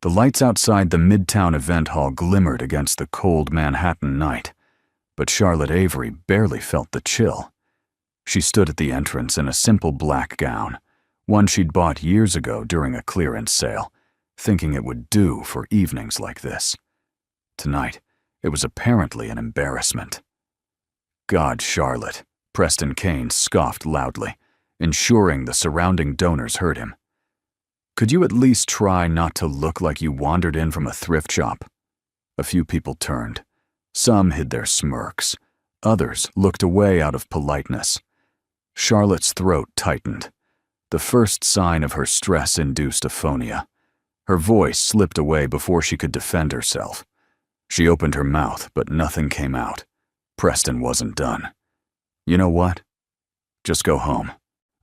The lights outside the Midtown event hall glimmered against the cold Manhattan night, but Charlotte Avery barely felt the chill. She stood at the entrance in a simple black gown, one she'd bought years ago during a clearance sale, thinking it would do for evenings like this. Tonight, it was apparently an embarrassment. "God, Charlotte," Preston Kane scoffed loudly, ensuring the surrounding donors heard him. "Could you at least try not to look like you wandered in from a thrift shop?" A few people turned. Some hid their smirks. Others looked away out of politeness. Charlotte's throat tightened, the first sign of her stress-induced aphonia. Her voice slipped away before she could defend herself. She opened her mouth, but nothing came out. Preston wasn't done. "You know what? Just go home.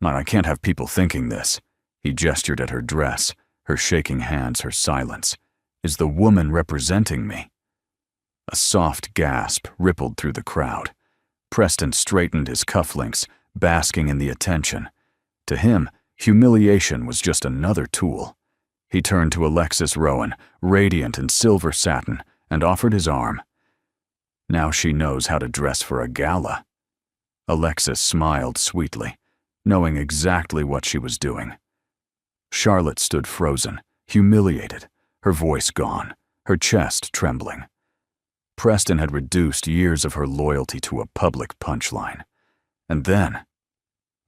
I can't have people thinking this." He gestured at her dress, her shaking hands, her silence. "Is the woman representing me?" A soft gasp rippled through the crowd. Preston straightened his cufflinks, basking in the attention. To him, humiliation was just another tool. He turned to Alexis Rowan, radiant in silver satin, and offered his arm. "Now she knows how to dress for a gala." Alexis smiled sweetly, knowing exactly what she was doing. Charlotte stood frozen, humiliated, her voice gone, her chest trembling. Preston had reduced years of her loyalty to a public punchline. And then,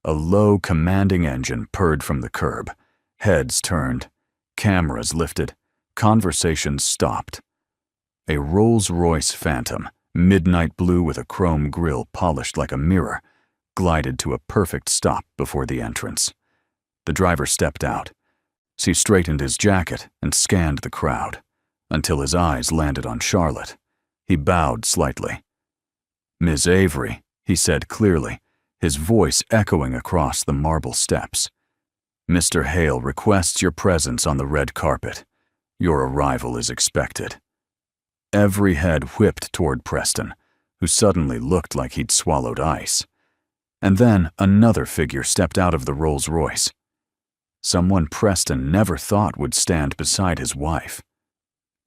a low, commanding engine purred from the curb. Heads turned, cameras lifted, conversations stopped. A Rolls-Royce Phantom, midnight blue with a chrome grille polished like a mirror, glided to a perfect stop before the entrance. The driver stepped out. He straightened his jacket and scanned the crowd, until his eyes landed on Charlotte. He bowed slightly. "Miss Avery," he said clearly, his voice echoing across the marble steps. "Mr. Hale requests your presence on the red carpet. Your arrival is expected." Every head whipped toward Preston, who suddenly looked like he'd swallowed ice. And then another figure stepped out of the Rolls-Royce. Someone Preston never thought would stand beside his wife.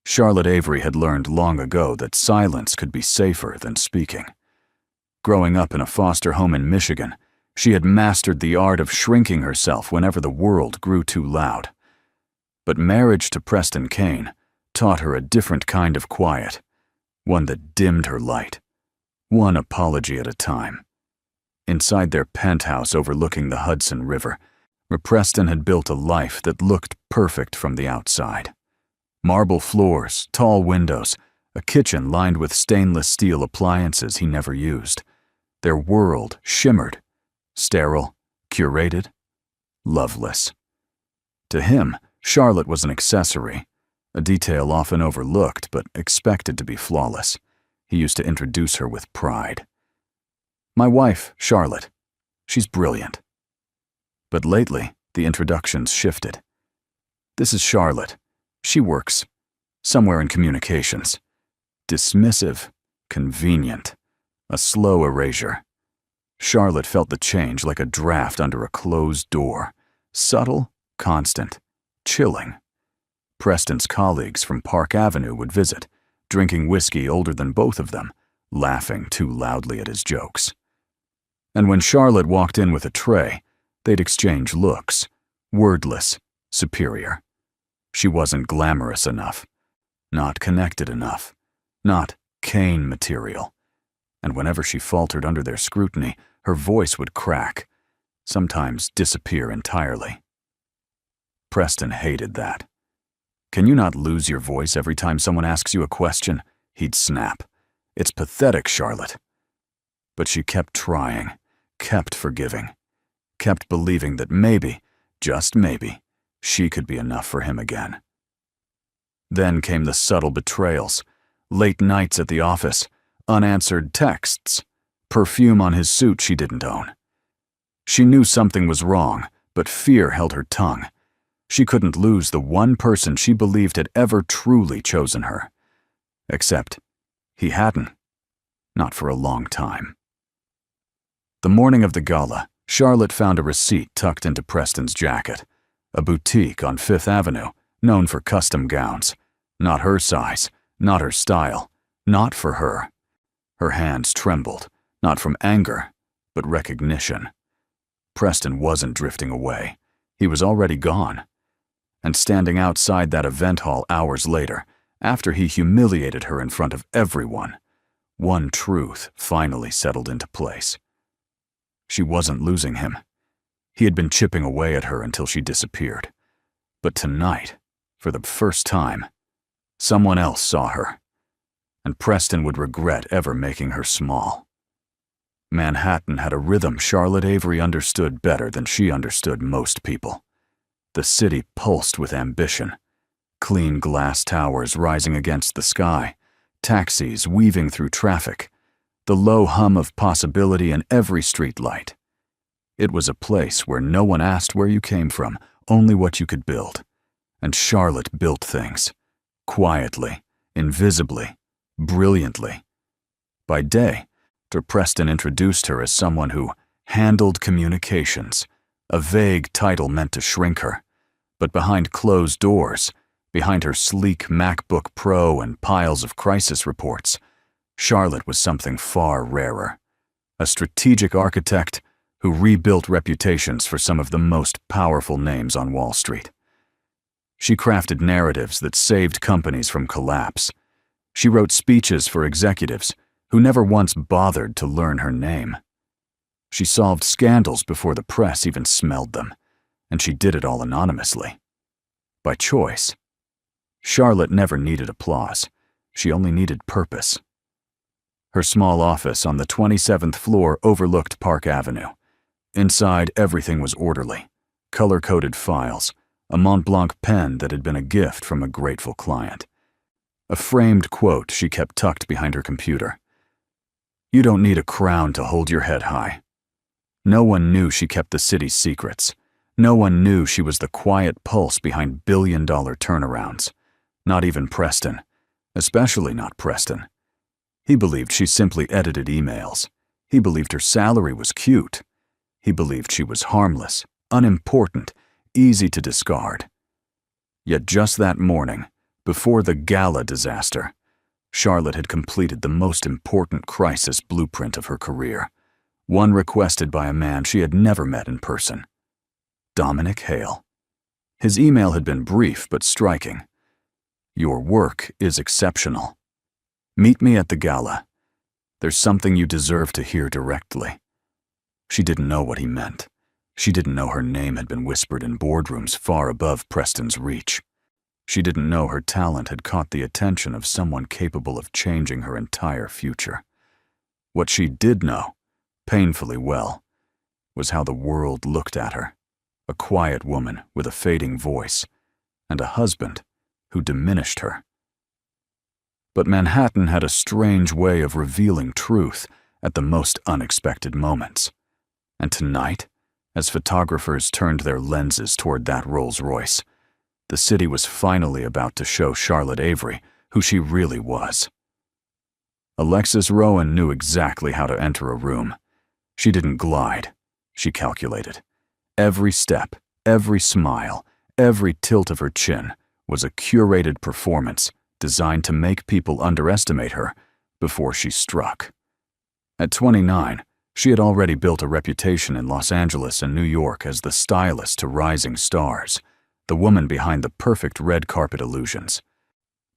Charlotte Avery had learned long ago that silence could be safer than speaking. Growing up in a foster home in Michigan, she had mastered the art of shrinking herself whenever the world grew too loud. But marriage to Preston Kane taught her a different kind of quiet, one that dimmed her light, one apology at a time. Inside their penthouse overlooking the Hudson River, Preston had built a life that looked perfect from the outside. Marble floors, tall windows, a kitchen lined with stainless steel appliances he never used. Their world shimmered, sterile, curated, loveless. To him, Charlotte was an accessory, a detail often overlooked but expected to be flawless. He used to introduce her with pride. "My wife, Charlotte. She's brilliant." But lately, the introductions shifted. "This is Charlotte. She works somewhere in communications." Dismissive, convenient, a slow erasure. Charlotte felt the change like a draft under a closed door, subtle, constant, chilling. Preston's colleagues from Park Avenue would visit, drinking whiskey older than both of them, laughing too loudly at his jokes. And when Charlotte walked in with a tray, they'd exchange looks, wordless, superior. She wasn't glamorous enough, not connected enough, not Kane material. And whenever she faltered under their scrutiny, her voice would crack, sometimes disappear entirely. Preston hated that. "Can you not lose your voice every time someone asks you a question?" he'd snap. "It's pathetic, Charlotte." But she kept trying, kept forgiving, kept believing that maybe, just maybe, she could be enough for him again. Then came the subtle betrayals, late nights at the office, unanswered texts, perfume on his suit she didn't own. She knew something was wrong, but fear held her tongue. She couldn't lose the one person she believed had ever truly chosen her. Except, he hadn't. Not for a long time. The morning of the gala, Charlotte found a receipt tucked into Preston's jacket. A boutique on Fifth Avenue, known for custom gowns. Not her size, not her style, not for her. Her hands trembled, not from anger, but recognition. Preston wasn't drifting away. He was already gone. And standing outside that event hall hours later, after he humiliated her in front of everyone, one truth finally settled into place. She wasn't losing him. He had been chipping away at her until she disappeared. But tonight, for the first time, someone else saw her, and Preston would regret ever making her small. Manhattan had a rhythm Charlotte Avery understood better than she understood most people. The city pulsed with ambition. Clean glass towers rising against the sky, taxis weaving through traffic, the low hum of possibility in every street light. It was a place where no one asked where you came from, only what you could build. And Charlotte built things. Quietly, invisibly, brilliantly. By day, Preston introduced her as someone who handled communications, a vague title meant to shrink her. But behind closed doors, behind her sleek MacBook Pro and piles of crisis reports, Charlotte was something far rarer. A strategic architect who rebuilt reputations for some of the most powerful names on Wall Street. She crafted narratives that saved companies from collapse. She wrote speeches for executives who never once bothered to learn her name. She solved scandals before the press even smelled them, and she did it all anonymously. By choice. Charlotte never needed applause. She only needed purpose. Her small office on the 27th floor overlooked Park Avenue. Inside, everything was orderly. Color-coded files, a Mont Blanc pen that had been a gift from a grateful client. A framed quote she kept tucked behind her computer. "You don't need a crown to hold your head high." No one knew she kept the city's secrets. No one knew she was the quiet pulse behind billion-dollar turnarounds. Not even Preston. Especially not Preston. He believed she simply edited emails. He believed her salary was cute. He believed she was harmless, unimportant, easy to discard. Yet just that morning, before the gala disaster, Charlotte had completed the most important crisis blueprint of her career, one requested by a man she had never met in person. Dominic Hale. His email had been brief but striking. "Your work is exceptional. Meet me at the gala. There's something you deserve to hear directly." She didn't know what he meant. She didn't know her name had been whispered in boardrooms far above Preston's reach. She didn't know her talent had caught the attention of someone capable of changing her entire future. What she did know, painfully well, was how the world looked at her. A quiet woman with a fading voice, and a husband who diminished her. But Manhattan had a strange way of revealing truth at the most unexpected moments. And tonight, as photographers turned their lenses toward that Rolls-Royce, the city was finally about to show Charlotte Avery who she really was. Alexis Rowan knew exactly how to enter a room. She didn't glide. She calculated. Every step, every smile, every tilt of her chin was a curated performance designed to make people underestimate her before she struck. At 29, she had already built a reputation in Los Angeles and New York as the stylist to rising stars, the woman behind the perfect red carpet illusions.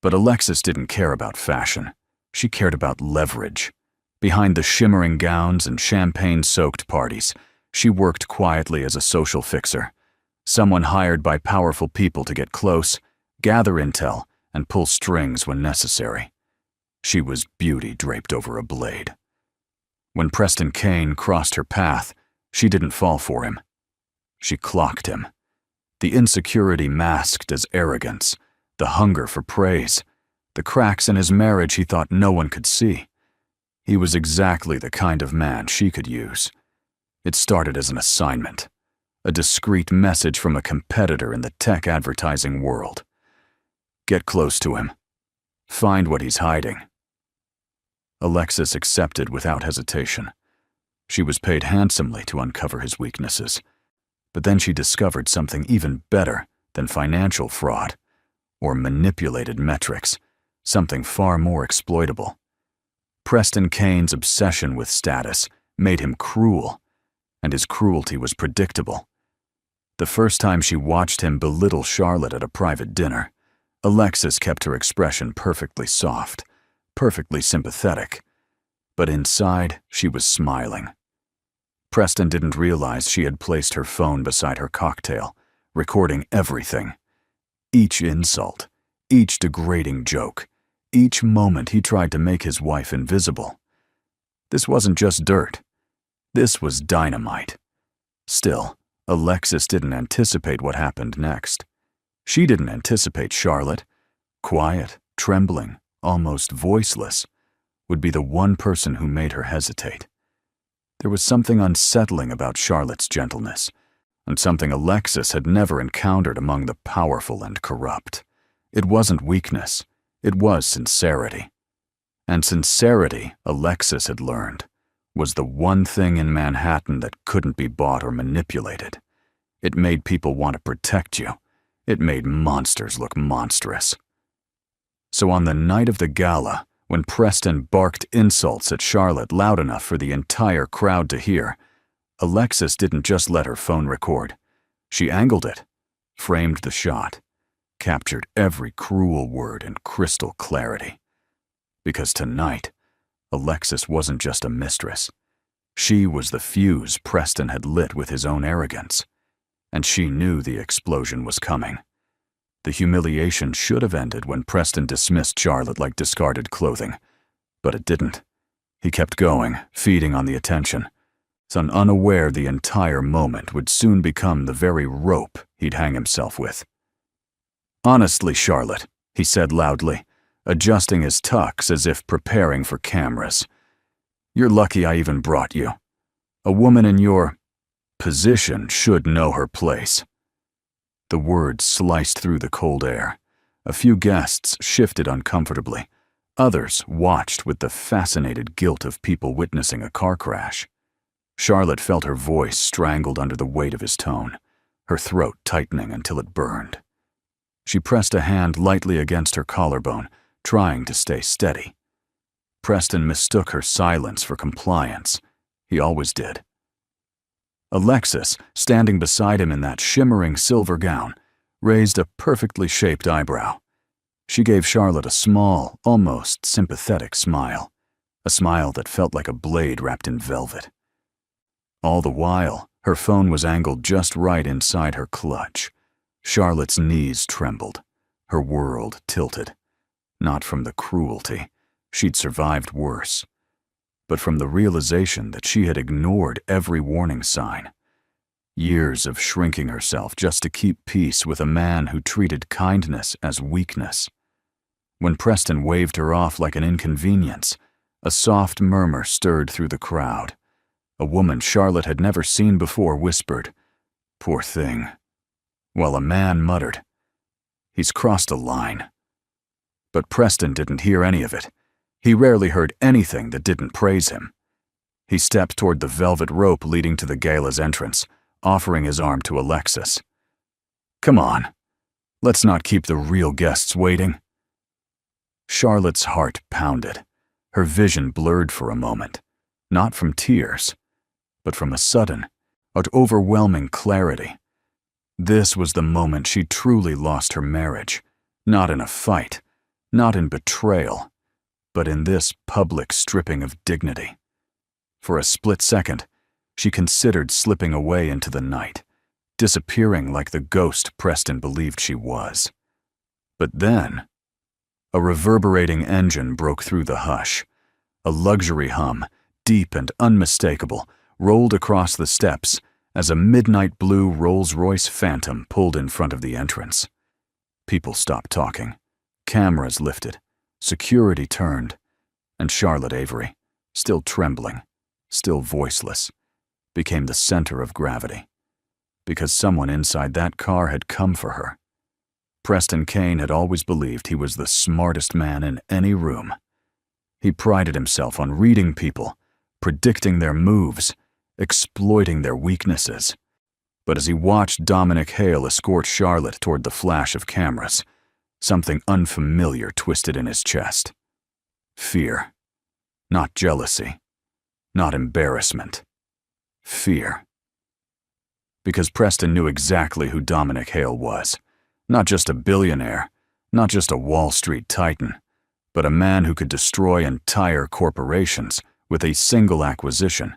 But Alexis didn't care about fashion. She cared about leverage. Behind the shimmering gowns and champagne-soaked parties, she worked quietly as a social fixer, someone hired by powerful people to get close, gather intel, and pull strings when necessary. She was beauty draped over a blade. When Preston Kane crossed her path, she didn't fall for him. She clocked him. The insecurity masked as arrogance, the hunger for praise, the cracks in his marriage he thought no one could see. He was exactly the kind of man she could use. It started as an assignment, a discreet message from a competitor in the tech advertising world. Get close to him. Find what he's hiding. Alexis accepted without hesitation. She was paid handsomely to uncover his weaknesses. But then she discovered something even better than financial fraud, or manipulated metrics, something far more exploitable. Preston Kane's obsession with status made him cruel, and his cruelty was predictable. The first time she watched him belittle Charlotte at a private dinner, Alexis kept her expression perfectly soft, perfectly sympathetic, but inside she was smiling. Preston didn't realize she had placed her phone beside her cocktail, recording everything. Each insult, each degrading joke, each moment he tried to make his wife invisible. This wasn't just dirt. This was dynamite. Still, Alexis didn't anticipate what happened next. She didn't anticipate Charlotte, quiet, trembling, almost voiceless, would be the one person who made her hesitate. There was something unsettling about Charlotte's gentleness, and something Alexis had never encountered among the powerful and corrupt. It wasn't weakness, it was sincerity. And sincerity, Alexis had learned, was the one thing in Manhattan that couldn't be bought or manipulated. It made people want to protect you. It made monsters look monstrous. So on the night of the gala, when Preston barked insults at Charlotte loud enough for the entire crowd to hear, Alexis didn't just let her phone record. She angled it, framed the shot, captured every cruel word in crystal clarity. Because tonight, Alexis wasn't just a mistress. She was the fuse Preston had lit with his own arrogance, and she knew the explosion was coming. The humiliation should have ended when Preston dismissed Charlotte like discarded clothing, but it didn't. He kept going, feeding on the attention, so unaware the entire moment would soon become the very rope he'd hang himself with. "Honestly, Charlotte," he said loudly, adjusting his tux as if preparing for cameras, "you're lucky I even brought you. A woman in your position should know her place." The words sliced through the cold air. A few guests shifted uncomfortably. Others watched with the fascinated guilt of people witnessing a car crash. Charlotte felt her voice strangled under the weight of his tone, her throat tightening until it burned. She pressed a hand lightly against her collarbone, trying to stay steady. Preston mistook her silence for compliance. He always did. Alexis, standing beside him in that shimmering silver gown, raised a perfectly shaped eyebrow. She gave Charlotte a small, almost sympathetic smile, a smile that felt like a blade wrapped in velvet. All the while, her phone was angled just right inside her clutch. Charlotte's knees trembled, her world tilted, not from the cruelty, she'd survived worse, but from the realization that she had ignored every warning sign. Years of shrinking herself just to keep peace with a man who treated kindness as weakness. When Preston waved her off like an inconvenience, a soft murmur stirred through the crowd. A woman Charlotte had never seen before whispered, "Poor thing," while a man muttered, "He's crossed a line." But Preston didn't hear any of it. He rarely heard anything that didn't praise him. He stepped toward the velvet rope leading to the gala's entrance, offering his arm to Alexis. "Come on, let's not keep the real guests waiting." Charlotte's heart pounded. Her vision blurred for a moment, not from tears, but from a sudden, overwhelming clarity. This was the moment she truly lost her marriage, not in a fight, not in betrayal, but in this public stripping of dignity. For a split second, she considered slipping away into the night, disappearing like the ghost Preston believed she was. But then, a reverberating engine broke through the hush. A luxury hum, deep and unmistakable, rolled across the steps as a midnight blue Rolls-Royce Phantom pulled in front of the entrance. People stopped talking. Cameras lifted. Security turned. And Charlotte Avery, still trembling, still voiceless, became the center of gravity. Because someone inside that car had come for her. Preston Kane had always believed he was the smartest man in any room. He prided himself on reading people, predicting their moves, exploiting their weaknesses. But as he watched Dominic Hale escort Charlotte toward the flash of cameras, Something unfamiliar twisted in his chest. Fear. Not jealousy. Not embarrassment. Fear. Because Preston knew exactly who Dominic Hale was. Not just a billionaire, not just a Wall Street titan, but a man who could destroy entire corporations with a single acquisition.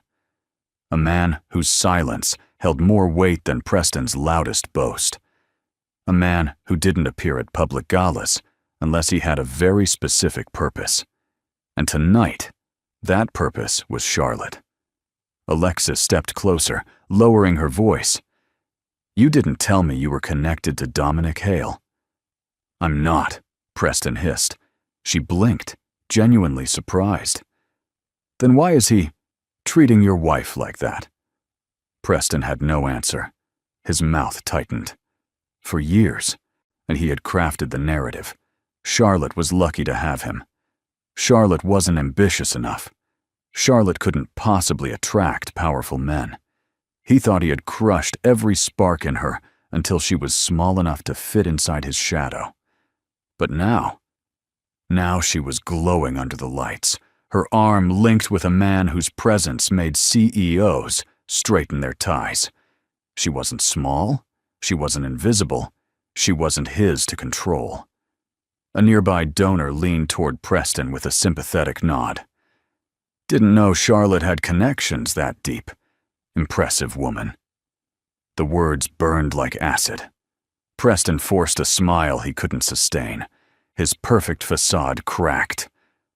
A man whose silence held more weight than Preston's loudest boast. A man who didn't appear at public galas unless he had a very specific purpose. And tonight, that purpose was Charlotte. Alexis stepped closer, lowering her voice. "You didn't tell me you were connected to Dominic Hale." "I'm not," Preston hissed. She blinked, genuinely surprised. "Then why is he treating your wife like that?" Preston had no answer. His mouth tightened. For years, and he had crafted the narrative, Charlotte was lucky to have him. Charlotte wasn't ambitious enough. Charlotte couldn't possibly attract powerful men. He thought he had crushed every spark in her until she was small enough to fit inside his shadow. But now she was glowing under the lights, her arm linked with a man whose presence made CEOs straighten their ties. She wasn't small, she wasn't invisible, she wasn't his to control. A nearby donor leaned toward Preston with a sympathetic nod. "Didn't know Charlotte had connections that deep. Impressive woman." The words burned like acid. Preston forced a smile he couldn't sustain. His perfect facade cracked.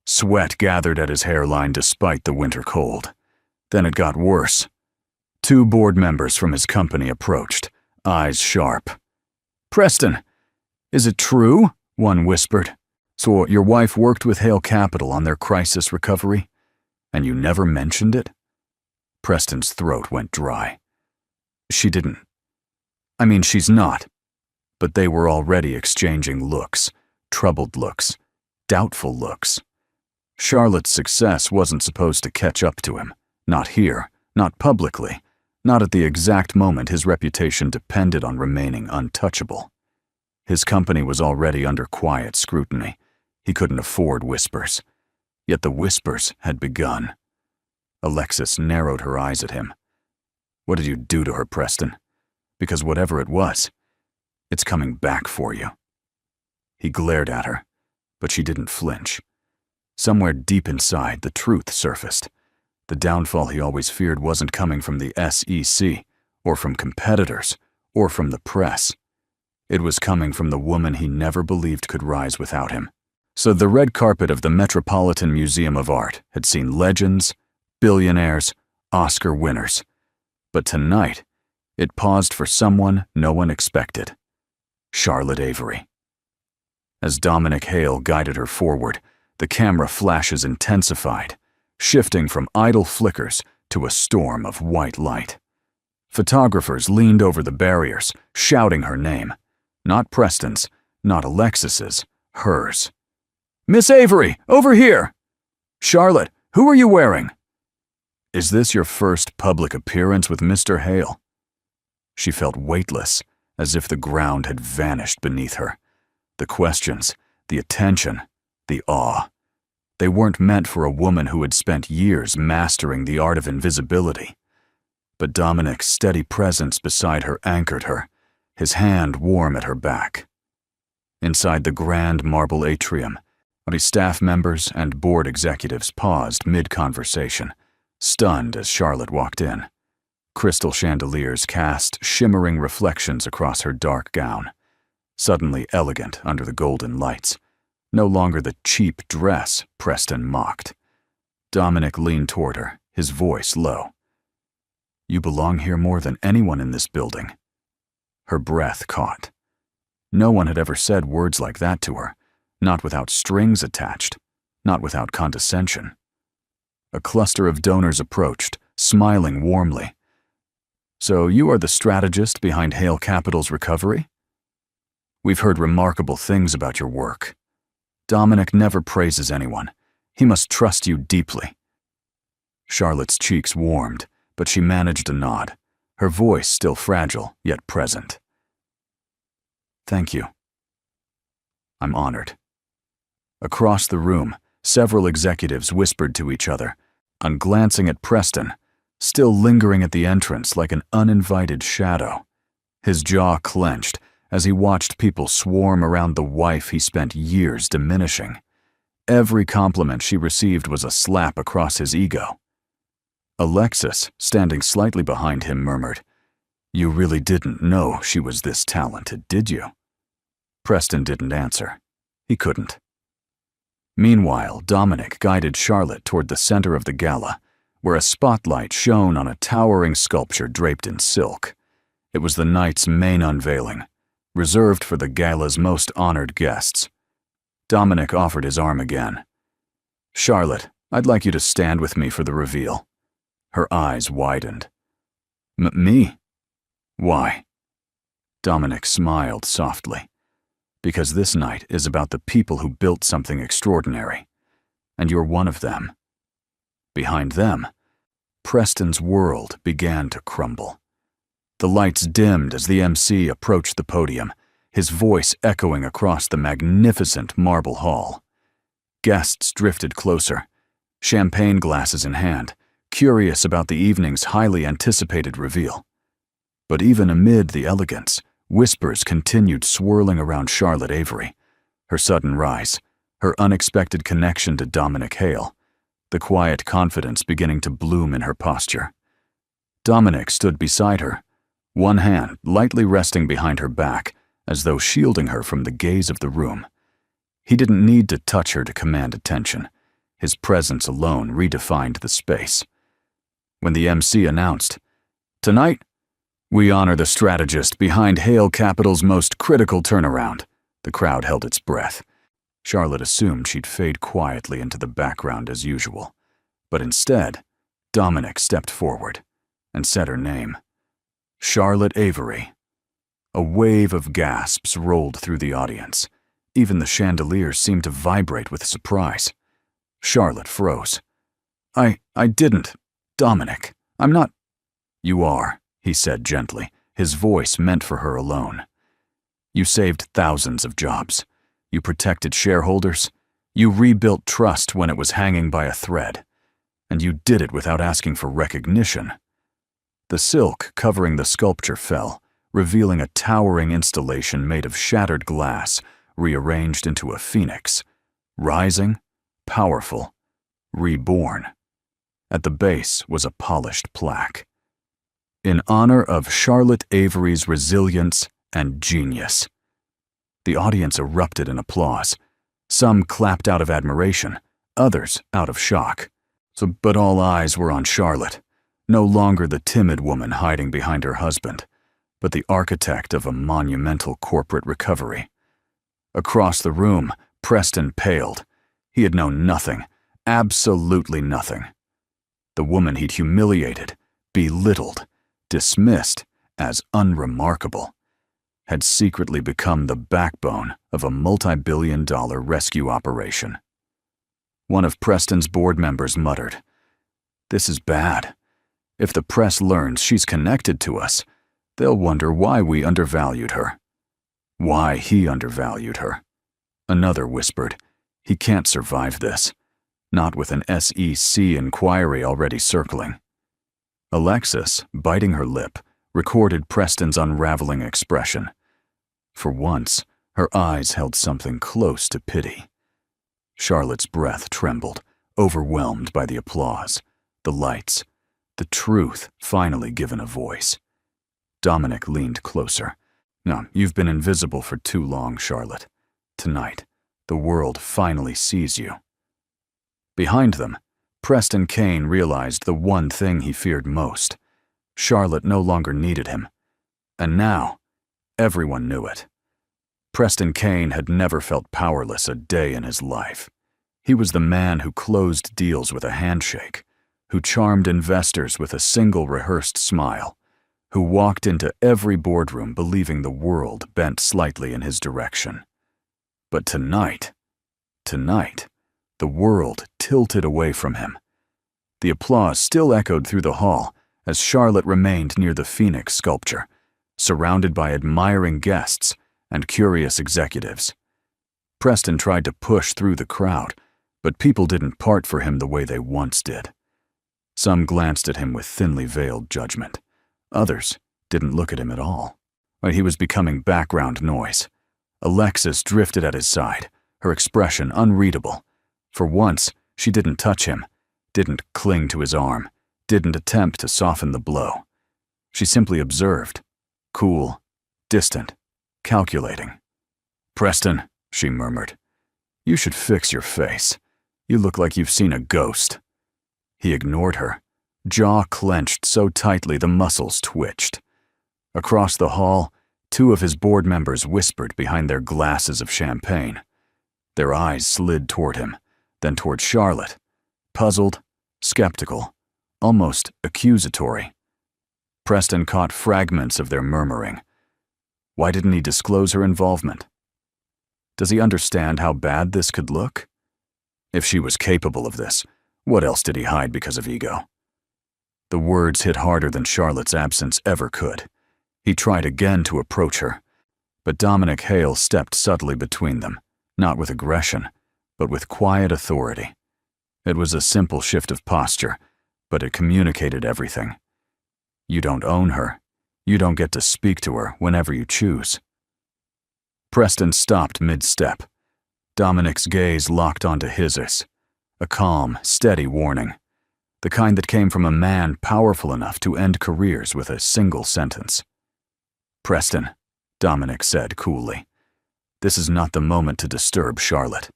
Sweat gathered at his hairline despite the winter cold. Then it got worse. 2 board members from his company approached, eyes sharp. "Preston, is it true?" one whispered. "So your wife worked with Hale Capital on their crisis recovery? And you never mentioned it?" Preston's throat went dry. "She didn't. I mean, she's not." But they were already exchanging looks, troubled looks, doubtful looks. Charlotte's success wasn't supposed to catch up to him. Not here, not publicly, not at the exact moment his reputation depended on remaining untouchable. His company was already under quiet scrutiny. He couldn't afford whispers. Yet the whispers had begun. Alexis narrowed her eyes at him. "What did you do to her, Preston? Because whatever it was, it's coming back for you." He glared at her, but she didn't flinch. Somewhere deep inside, the truth surfaced. The downfall he always feared wasn't coming from the SEC, or from competitors, or from the press. It was coming from the woman he never believed could rise without him. So the red carpet of the Metropolitan Museum of Art had seen legends, billionaires, Oscar winners. But tonight, it paused for someone no one expected. Charlotte Avery. As Dominic Hale guided her forward, the camera flashes intensified, shifting from idle flickers to a storm of white light. Photographers leaned over the barriers, shouting her name. Not Preston's, not Alexis's, hers. "Miss Avery, over here!" "Charlotte, who are you wearing?" "Is this your first public appearance with Mr. Hale?" She felt weightless, as if the ground had vanished beneath her. The questions, the attention, the awe. They weren't meant for a woman who had spent years mastering the art of invisibility. But Dominic's steady presence beside her anchored her, his hand warm at her back. Inside the grand marble atrium, staff members and board executives paused mid-conversation, stunned as Charlotte walked in. Crystal chandeliers cast shimmering reflections across her dark gown, suddenly elegant under the golden lights, no longer the cheap dress Preston mocked. Dominic leaned toward her, his voice low. "You belong here more than anyone in this building." Her breath caught. No one had ever said words like that to her, not without strings attached, not without condescension. A cluster of donors approached, smiling warmly. "So you are the strategist behind Hale Capital's recovery? We've heard remarkable things about your work. Dominic never praises anyone. He must trust you deeply." Charlotte's cheeks warmed, but she managed a nod, her voice still fragile, yet present. "Thank you." I'm honored." Across the room, several executives whispered to each other, and glancing at Preston, still lingering at the entrance like an uninvited shadow. His jaw clenched as he watched people swarm around the wife he spent years diminishing. Every compliment she received was a slap across his ego. Alexis, standing slightly behind him, murmured, "You really didn't know she was this talented, did you?" Preston didn't answer. He couldn't. Meanwhile, Dominic guided Charlotte toward the center of the gala, where a spotlight shone on a towering sculpture draped in silk. It was the night's main unveiling, reserved for the gala's most honored guests. Dominic offered his arm again. "Charlotte, I'd like you to stand with me for the reveal." Her eyes widened. Me? Why?" Dominic smiled softly. "Because this night is about the people who built something extraordinary, and you're one of them." Behind them, Preston's world began to crumble. The lights dimmed as the MC approached the podium, his voice echoing across the magnificent marble hall. Guests drifted closer, champagne glasses in hand, curious about the evening's highly anticipated reveal. But even amid the elegance, whispers continued swirling around Charlotte Avery. Her sudden rise, her unexpected connection to Dominic Hale, the quiet confidence beginning to bloom in her posture. Dominic stood beside her, one hand lightly resting behind her back, as though shielding her from the gaze of the room. He didn't need to touch her to command attention. His presence alone redefined the space. When the MC announced, "Tonight, we honor the strategist behind Hale Capital's most critical turnaround," the crowd held its breath. Charlotte assumed she'd fade quietly into the background as usual. But instead, Dominic stepped forward and said her name. Charlotte Avery. A wave of gasps rolled through the audience. Even the chandeliers seemed to vibrate with surprise. Charlotte froze. I didn't. Dominic, I'm not." "You are," he said gently, his voice meant for her alone. "You saved thousands of jobs. You protected shareholders. You rebuilt trust when it was hanging by a thread. And you did it without asking for recognition." The silk covering the sculpture fell, revealing a towering installation made of shattered glass, rearranged into a phoenix, rising, powerful, reborn. At the base was a polished plaque. "In honor of Charlotte Avery's resilience and genius." The audience erupted in applause. Some clapped out of admiration, others out of shock. But all eyes were on Charlotte, no longer the timid woman hiding behind her husband, but the architect of a monumental corporate recovery. Across the room, Preston paled. He had known nothing, absolutely nothing. The woman he'd humiliated, belittled, dismissed as unremarkable, had secretly become the backbone of a multi-billion-dollar rescue operation. One of Preston's board members muttered, "This is bad. If the press learns she's connected to us, they'll wonder why we undervalued her. Why he undervalued her." Another whispered, "He can't survive this. Not with an SEC inquiry already circling." Alexis, biting her lip, recorded Preston's unraveling expression. For once, her eyes held something close to pity. Charlotte's breath trembled, overwhelmed by the applause, the lights, the truth finally given a voice. Dominic leaned closer. "No, you've been invisible for too long, Charlotte. Tonight, the world finally sees you." Behind them, Preston Kane realized the one thing he feared most. Charlotte no longer needed him. And now, everyone knew it. Preston Kane had never felt powerless a day in his life. He was the man who closed deals with a handshake, who charmed investors with a single rehearsed smile, who walked into every boardroom believing the world bent slightly in his direction. But tonight, the world tilted away from him. The applause still echoed through the hall as Charlotte remained near the Phoenix sculpture, surrounded by admiring guests and curious executives. Preston tried to push through the crowd, but people didn't part for him the way they once did. Some glanced at him with thinly veiled judgment. Others didn't look at him at all. He was becoming background noise. Alexis drifted at his side, her expression unreadable. For once, she didn't touch him, didn't cling to his arm, didn't attempt to soften the blow. She simply observed, cool, distant, calculating. "Preston," she murmured, "you should fix your face. You look like you've seen a ghost." He ignored her, jaw clenched so tightly the muscles twitched. Across the hall, two of his board members whispered behind their glasses of champagne. Their eyes slid toward him, then toward Charlotte, puzzled, skeptical, almost accusatory. Preston caught fragments of their murmuring. Why didn't he disclose her involvement? Does he understand how bad this could look? If she was capable of this, what else did he hide because of ego? The words hit harder than Charlotte's absence ever could. He tried again to approach her, but Dominic Hale stepped subtly between them, not with aggression, but with quiet authority. It was a simple shift of posture, but it communicated everything. You don't own her. You don't get to speak to her whenever you choose. Preston stopped mid-step. Dominic's gaze locked onto his, a calm, steady warning, the kind that came from a man powerful enough to end careers with a single sentence. "Preston," Dominic said coolly, "this is not the moment to disturb Charlotte.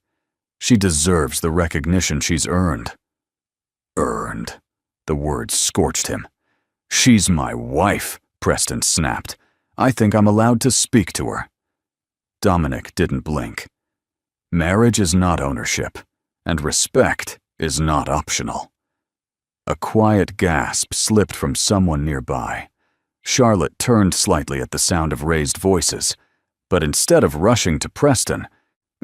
She deserves the recognition she's earned." Earned. The words scorched him. "She's my wife," Preston snapped. "I think I'm allowed to speak to her." Dominic didn't blink. Marriage is not ownership, and respect is not optional. A quiet gasp slipped from someone nearby. Charlotte turned slightly at the sound of raised voices, but instead of rushing to Preston,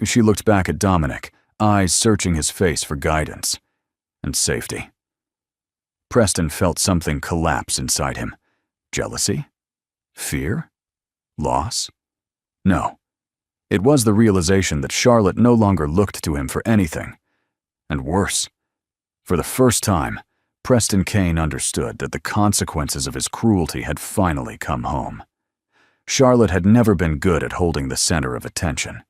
she looked back at Dominic, eyes searching his face for guidance and safety. Preston felt something collapse inside him. Jealousy? Fear? Loss? No. It was the realization that Charlotte no longer looked to him for anything. And worse, for the first time, Preston Kane understood that the consequences of his cruelty had finally come home. Charlotte had never been good at holding the center of attention.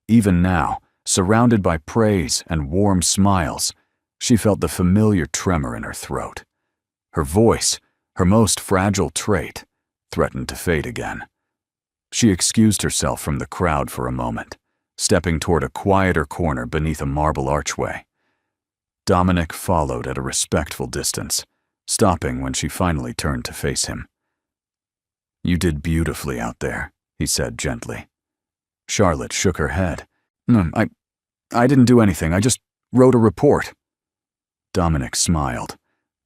Even now, surrounded by praise and warm smiles, she felt the familiar tremor in her throat. Her voice, her most fragile trait, threatened to fade again. She excused herself from the crowd for a moment, stepping toward a quieter corner beneath a marble archway. Dominic followed at a respectful distance, stopping when she finally turned to face him. "You did beautifully out there," he said gently. Charlotte shook her head. I didn't do anything. I just wrote a report." Dominic smiled,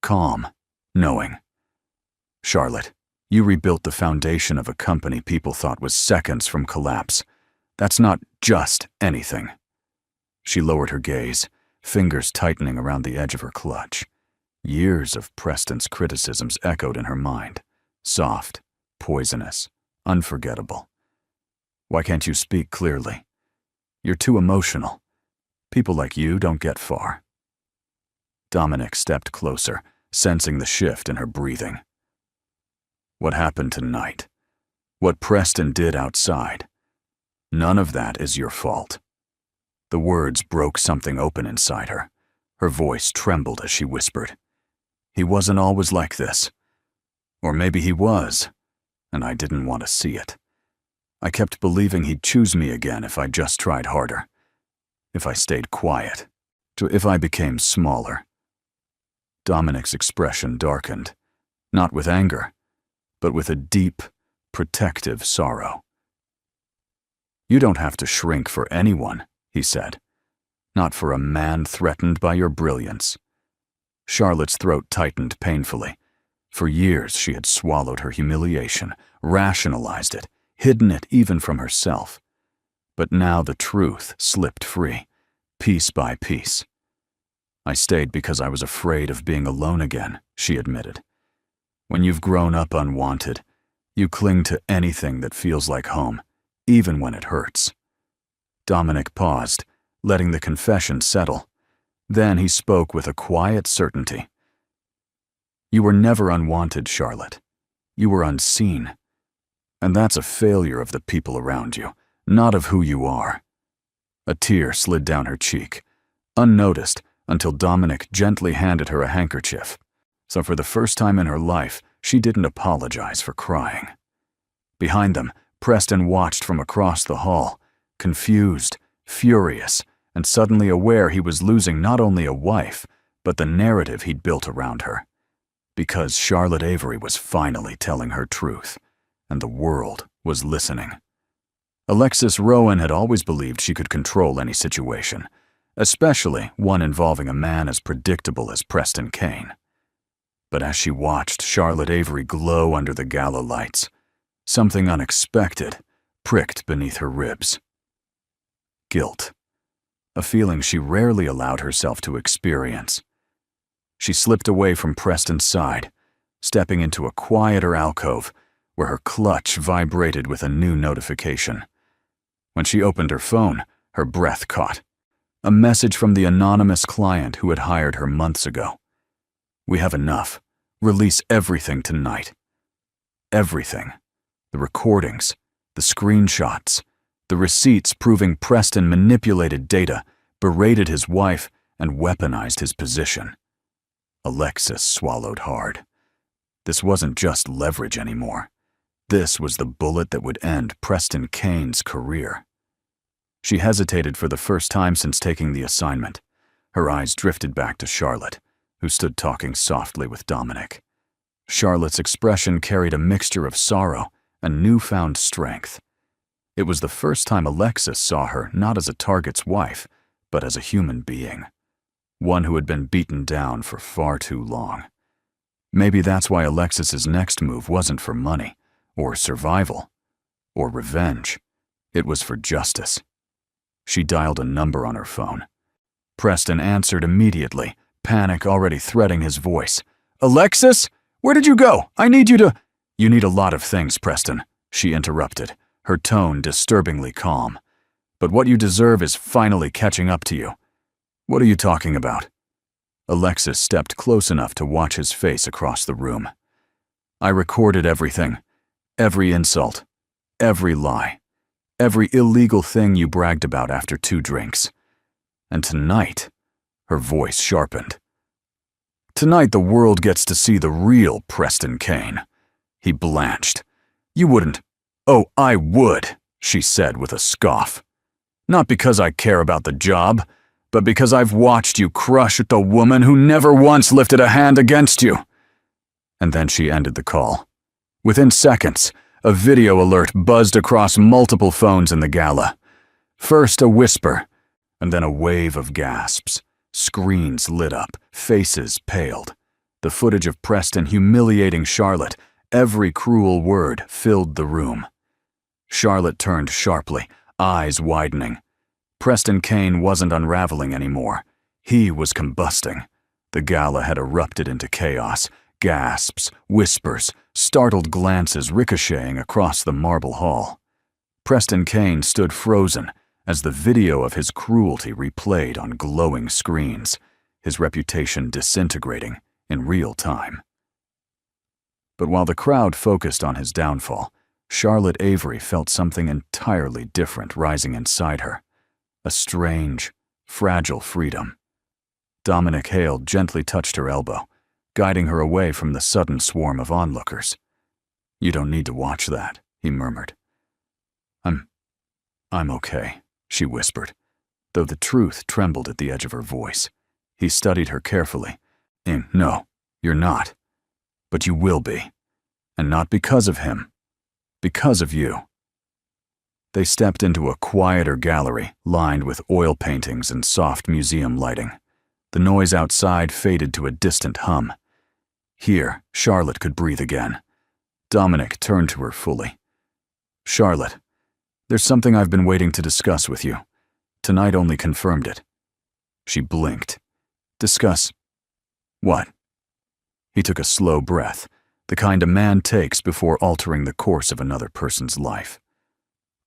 calm, knowing. "Charlotte, you rebuilt the foundation of a company people thought was seconds from collapse. That's not just anything." She lowered her gaze, fingers tightening around the edge of her clutch. Years of Preston's criticisms echoed in her mind, soft, poisonous, unforgettable. "Why can't you speak clearly? You're too emotional. People like you don't get far." Dominic stepped closer, sensing the shift in her breathing. "What happened tonight? What Preston did outside? None of that is your fault." The words broke something open inside her. Her voice trembled as she whispered, "He wasn't always like this. Or maybe he was, and I didn't want to see it. I kept believing he'd choose me again if I just tried harder. If I stayed quiet. If I became smaller." Dominic's expression darkened, not with anger, but with a deep, protective sorrow. "You don't have to shrink for anyone," he said. "Not for a man threatened by your brilliance." Charlotte's throat tightened painfully. For years she had swallowed her humiliation, rationalized it, hidden it even from herself. But now the truth slipped free, piece by piece. "I stayed because I was afraid of being alone again," she admitted. "When you've grown up unwanted, you cling to anything that feels like home, even when it hurts." Dominic paused, letting the confession settle. Then he spoke with a quiet certainty. You were never unwanted, Charlotte. You were unseen. And that's a failure of the people around you, not of who you are. A tear slid down her cheek, unnoticed until Dominic gently handed her a handkerchief. So for the first time in her life, she didn't apologize for crying. Behind them, Preston watched from across the hall, confused, furious, and suddenly aware he was losing not only a wife, but the narrative he'd built around her. Because Charlotte Avery was finally telling her truth, and the world was listening. Alexis Rowan had always believed she could control any situation, especially one involving a man as predictable as Preston Kane. But as she watched Charlotte Avery glow under the gala lights, something unexpected pricked beneath her ribs. Guilt, a feeling she rarely allowed herself to experience. She slipped away from Preston's side, stepping into a quieter alcove where her clutch vibrated with a new notification. When she opened her phone, her breath caught. A message from the anonymous client who had hired her months ago. We have enough. Release everything tonight. Everything. The recordings, the screenshots, the receipts proving Preston manipulated data, berated his wife, and weaponized his position. Alexis swallowed hard. This wasn't just leverage anymore. This was the bullet that would end Preston Kane's career. She hesitated for the first time since taking the assignment. Her eyes drifted back to Charlotte, who stood talking softly with Dominic. Charlotte's expression carried a mixture of sorrow and newfound strength. It was the first time Alexis saw her not as a target's wife, but as a human being. One who had been beaten down for far too long. Maybe that's why Alexis's next move wasn't for money, or survival, or revenge. It was for justice. She dialed a number on her phone. Preston answered immediately, panic already threading his voice. Alexis? Where did you go? I need you to— You need a lot of things, Preston, she interrupted, her tone disturbingly calm. But what you deserve is finally catching up to you. What are you talking about? Alexis stepped close enough to watch his face across the room. I recorded everything. Every insult. Every lie. Every illegal thing you bragged about after 2 drinks. And tonight, her voice sharpened. Tonight the world gets to see the real Preston Kane. He blanched. You wouldn't— Oh, I would, she said with a scoff. Not because I care about the job, but because I've watched you crush at the woman who never once lifted a hand against you. And then she ended the call. Within seconds, a video alert buzzed across multiple phones in the gala. First a whisper, and then a wave of gasps. Screens lit up, faces paled. The footage of Preston humiliating Charlotte, every cruel word filled the room. Charlotte turned sharply, eyes widening. Preston Kane wasn't unraveling anymore. He was combusting. The gala had erupted into chaos. Gasps, whispers, startled glances ricocheting across the marble hall. Preston Kane stood frozen as the video of his cruelty replayed on glowing screens, his reputation disintegrating in real time. But while the crowd focused on his downfall, Charlotte Avery felt something entirely different rising inside her. A strange, fragile freedom. Dominic Hale gently touched her elbow, guiding her away from the sudden swarm of onlookers. You don't need to watch that, he murmured. I'm okay, she whispered, though the truth trembled at the edge of her voice. He studied her carefully. No, you're not. But you will be. And not because of him. Because of you. They stepped into a quieter gallery lined with oil paintings and soft museum lighting. The noise outside faded to a distant hum. Here, Charlotte could breathe again. Dominic turned to her fully. Charlotte, there's something I've been waiting to discuss with you. Tonight only confirmed it. She blinked. Discuss what? He took a slow breath, the kind a man takes before altering the course of another person's life.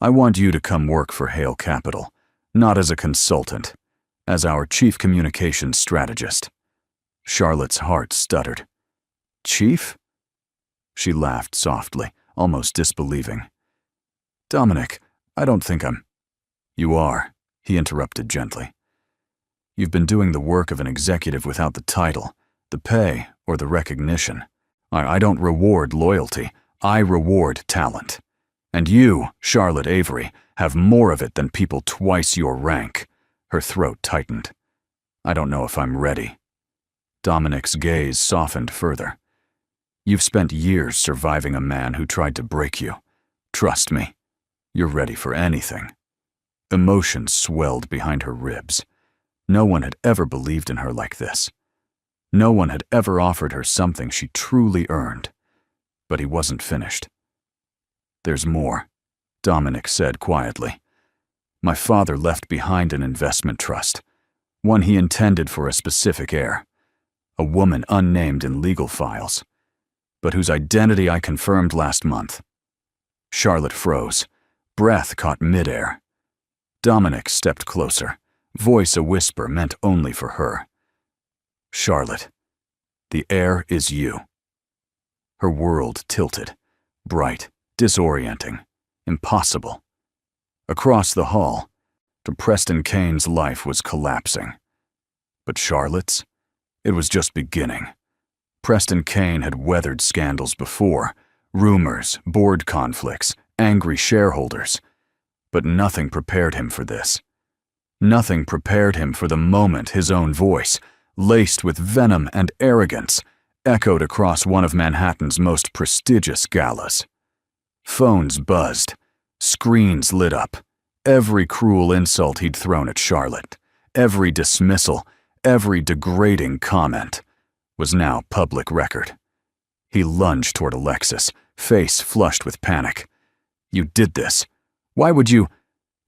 I want you to come work for Hale Capital, Not as a consultant, as our chief communications strategist. Charlotte's heart stuttered. Chief? She laughed softly, almost disbelieving. Dominic, I don't think I'm... You are, he interrupted gently. You've been doing the work of an executive without the title, the pay, or the recognition. I don't reward loyalty, I reward talent. And you, Charlotte Avery, have more of it than people twice your rank. Her throat tightened. I don't know if I'm ready. Dominic's gaze softened further. You've spent years surviving a man who tried to break you. Trust me, you're ready for anything. Emotion swelled behind her ribs. No one had ever believed in her like this. No one had ever offered her something she truly earned. But he wasn't finished. There's more, Dominic said quietly. My father left behind an investment trust, one he intended for a specific heir, a woman unnamed in legal files, but whose identity I confirmed last month. Charlotte froze, breath caught midair. Dominic stepped closer, voice a whisper meant only for her. Charlotte, the heir is you. Her world tilted, bright, disorienting, impossible. Across the hall, Preston Kane's life was collapsing. But Charlotte's? It was just beginning. Preston Kane had weathered scandals before, rumors, board conflicts, angry shareholders. But nothing prepared him for this. Nothing prepared him for the moment his own voice, laced with venom and arrogance, echoed across one of Manhattan's most prestigious galas. Phones buzzed, screens lit up. Every cruel insult he'd thrown at Charlotte, every dismissal, every degrading comment, was now public record. He lunged toward Alexis, face flushed with panic. You did this. Why would you?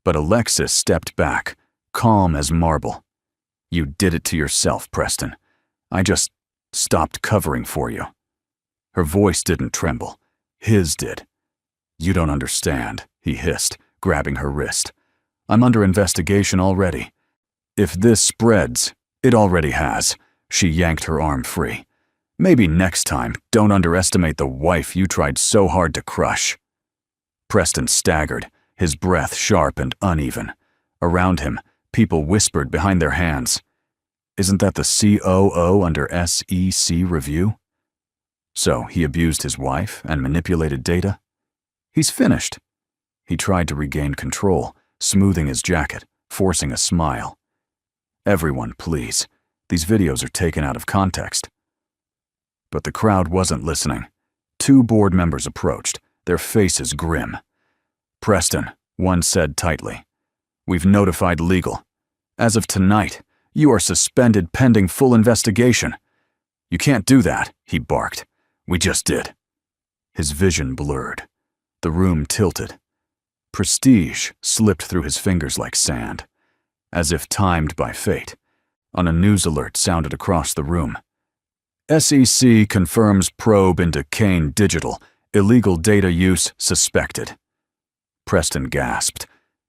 But Alexis stepped back, calm as marble. You did it to yourself, Preston. I just stopped covering for you. Her voice didn't tremble. His did. You don't understand, he hissed, grabbing her wrist. I'm under investigation already. If this spreads, it already has. She yanked her arm free. Maybe next time, don't underestimate the wife you tried so hard to crush. Preston staggered, his breath sharp and uneven. Around him, people whispered behind their hands. Isn't that the COO under SEC review? So he abused his wife and manipulated data? He's finished. He tried to regain control, smoothing his jacket, forcing a smile. Everyone, please. These videos are taken out of context. But the crowd wasn't listening. 2 board members approached, their faces grim. Preston, one said tightly. We've notified legal. As of tonight, you are suspended pending full investigation. You can't do that, he barked. We just did. His vision blurred. The room tilted. Prestige slipped through his fingers like sand, as if timed by fate. On a news alert sounded across the room. SEC confirms probe into Kane Digital. Illegal data use suspected. Preston gasped.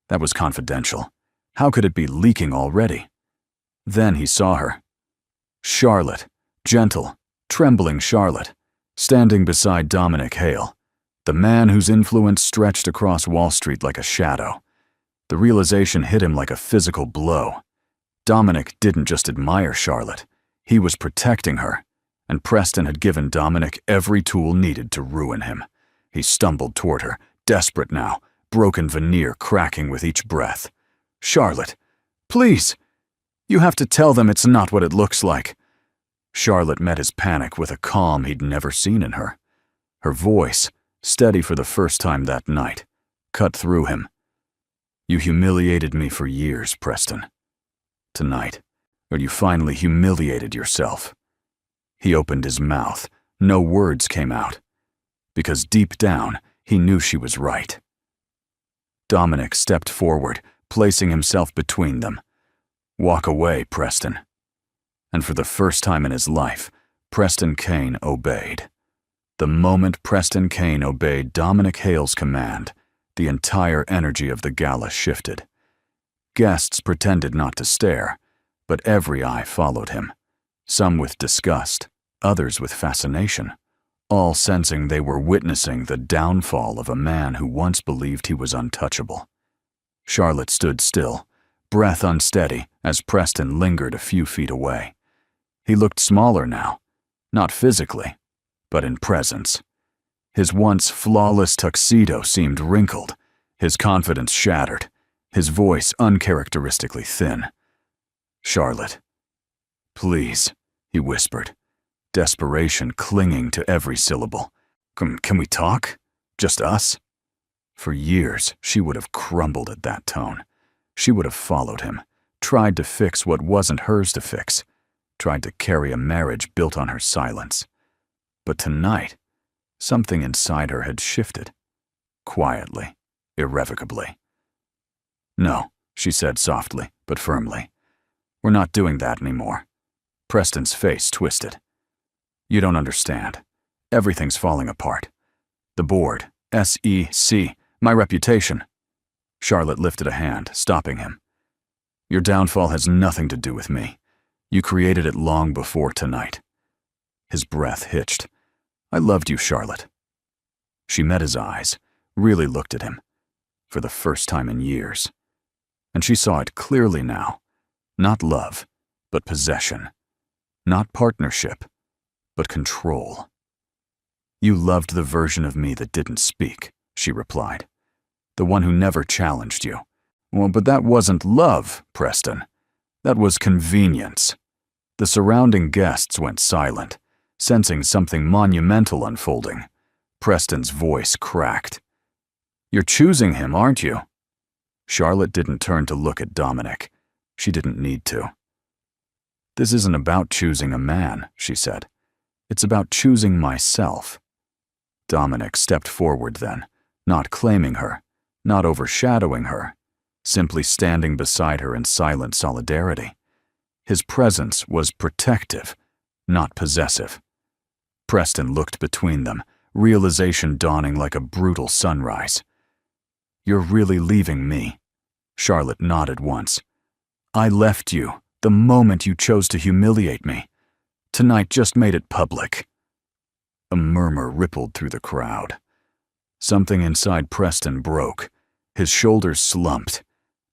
That was confidential. How could it be leaking already? Then he saw her. Charlotte, gentle, trembling Charlotte, standing beside Dominic Hale, the man whose influence stretched across Wall Street like a shadow. The realization hit him like a physical blow. Dominic didn't just admire Charlotte. He was protecting her, and Preston had given Dominic every tool needed to ruin him. He stumbled toward her, desperate now, broken veneer cracking with each breath. Charlotte, please! You have to tell them it's not what it looks like. Charlotte met his panic with a calm he'd never seen in her. Her voice, steady for the first time that night, cut through him. You humiliated me for years, Preston. Tonight, or you finally humiliated yourself. He opened his mouth. No words came out. Because deep down, he knew she was right. Dominic stepped forward, placing himself between them. Walk away, Preston. And for the first time in his life, Preston Kane obeyed. The moment Preston Kane obeyed Dominic Hale's command, the entire energy of the gala shifted. Guests pretended not to stare, but every eye followed him, some with disgust, others with fascination, all sensing they were witnessing the downfall of a man who once believed he was untouchable. Charlotte stood still, breath unsteady, as Preston lingered a few feet away. He looked smaller now, not physically, but in presence. His once flawless tuxedo seemed wrinkled, his confidence shattered, his voice uncharacteristically thin. "Charlotte, please," he whispered, desperation clinging to every syllable. Can we talk? Just us?" For years, she would have crumbled at that tone. She would have followed him, tried to fix what wasn't hers to fix, tried to carry a marriage built on her silence. But tonight, something inside her had shifted. Quietly, irrevocably. "No," she said softly, but firmly. "We're not doing that anymore." Preston's face twisted. "You don't understand. Everything's falling apart. The board, SEC, my reputation." Charlotte lifted a hand, stopping him. "Your downfall has nothing to do with me. You created it long before tonight." His breath hitched. "I loved you, Charlotte." She met his eyes, really looked at him, for the first time in years. And she saw it clearly now. Not love, but possession. Not partnership, but control. "You loved the version of me that didn't speak," she replied. "The one who never challenged you." "Well, but that wasn't love, Preston. That was convenience." The surrounding guests went silent, sensing something monumental unfolding. Preston's voice cracked. "You're choosing him, aren't you?" Charlotte didn't turn to look at Dominic. She didn't need to. "This isn't about choosing a man," she said. "It's about choosing myself." Dominic stepped forward then, not claiming her, not overshadowing her, simply standing beside her in silent solidarity. His presence was protective, not possessive. Preston looked between them, realization dawning like a brutal sunrise. "You're really leaving me." Charlotte nodded once. "I left you the moment you chose to humiliate me. Tonight just made it public." A murmur rippled through the crowd. Something inside Preston broke. His shoulders slumped.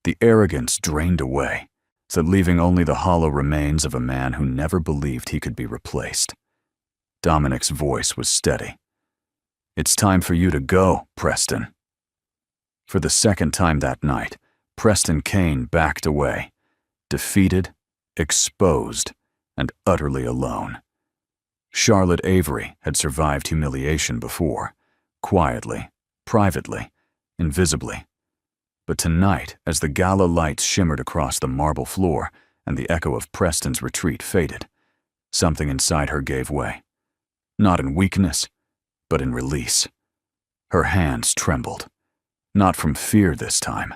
The arrogance drained away, so leaving only the hollow remains of a man who never believed he could be replaced. Dominic's voice was steady. "It's time for you to go, Preston." For the second time that night, Preston Kane backed away, defeated, exposed, and utterly alone. Charlotte Avery had survived humiliation before, quietly, privately, invisibly. But tonight, as the gala lights shimmered across the marble floor and the echo of Preston's retreat faded, something inside her gave way. Not in weakness, but in release. Her hands trembled, not from fear this time,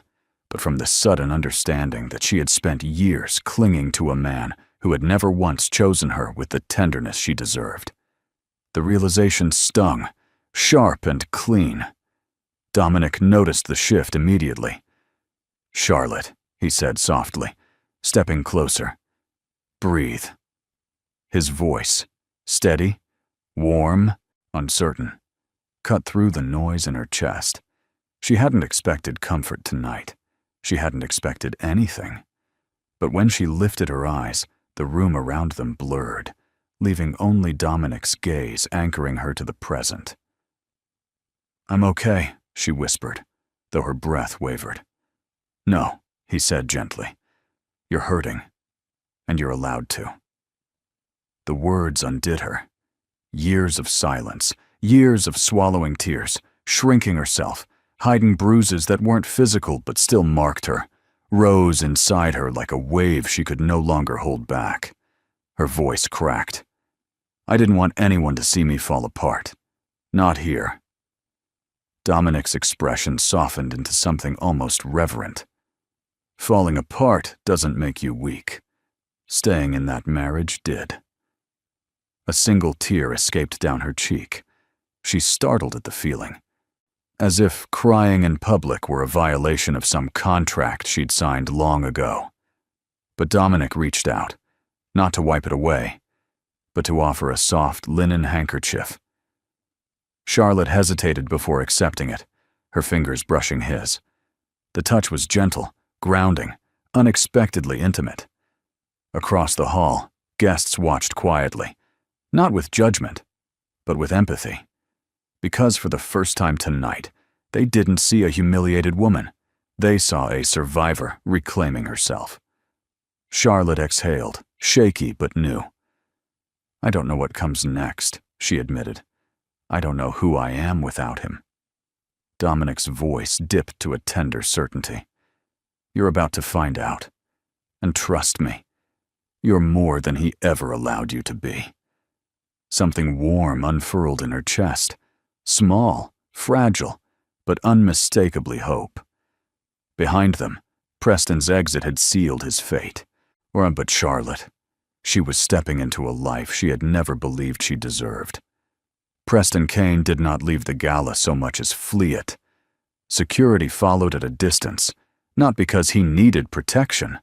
but from the sudden understanding that she had spent years clinging to a man who had never once chosen her with the tenderness she deserved. The realization stung, sharp and clean. Dominic noticed the shift immediately. "Charlotte," he said softly, stepping closer. "Breathe." His voice, steady, warm, uncertain, cut through the noise in her chest. She hadn't expected comfort tonight. She hadn't expected anything. But when she lifted her eyes, the room around them blurred, leaving only Dominic's gaze anchoring her to the present. "I'm okay," she whispered, though her breath wavered. "No," he said gently. "You're hurting, and you're allowed to." The words undid her. Years of silence, years of swallowing tears, shrinking herself, hiding bruises that weren't physical but still marked her, rose inside her like a wave she could no longer hold back. Her voice cracked. "I didn't want anyone to see me fall apart. Not here." Dominic's expression softened into something almost reverent. "Falling apart doesn't make you weak. Staying in that marriage did." A single tear escaped down her cheek. She startled at the feeling. as if crying in public were a violation of some contract she'd signed long ago. But Dominic reached out, not to wipe it away, but to offer a soft linen handkerchief. Charlotte hesitated before accepting it, her fingers brushing his. The touch was gentle, grounding, unexpectedly intimate. Across the hall, guests watched quietly, not with judgment, but with empathy. Because for the first time tonight, they didn't see a humiliated woman. They saw a survivor reclaiming herself. Charlotte exhaled, shaky but new. "I don't know what comes next," she admitted. "I don't know who I am without him." Dominic's voice dipped to a tender certainty. "You're about to find out. And trust me, you're more than he ever allowed you to be." Something warm unfurled in her chest. Small, fragile, but unmistakably hope. Behind them, Preston's exit had sealed his fate. But Charlotte, she was stepping into a life she had never believed she deserved. Preston Kane did not leave the gala so much as flee it. Security followed at a distance, not because he needed protection,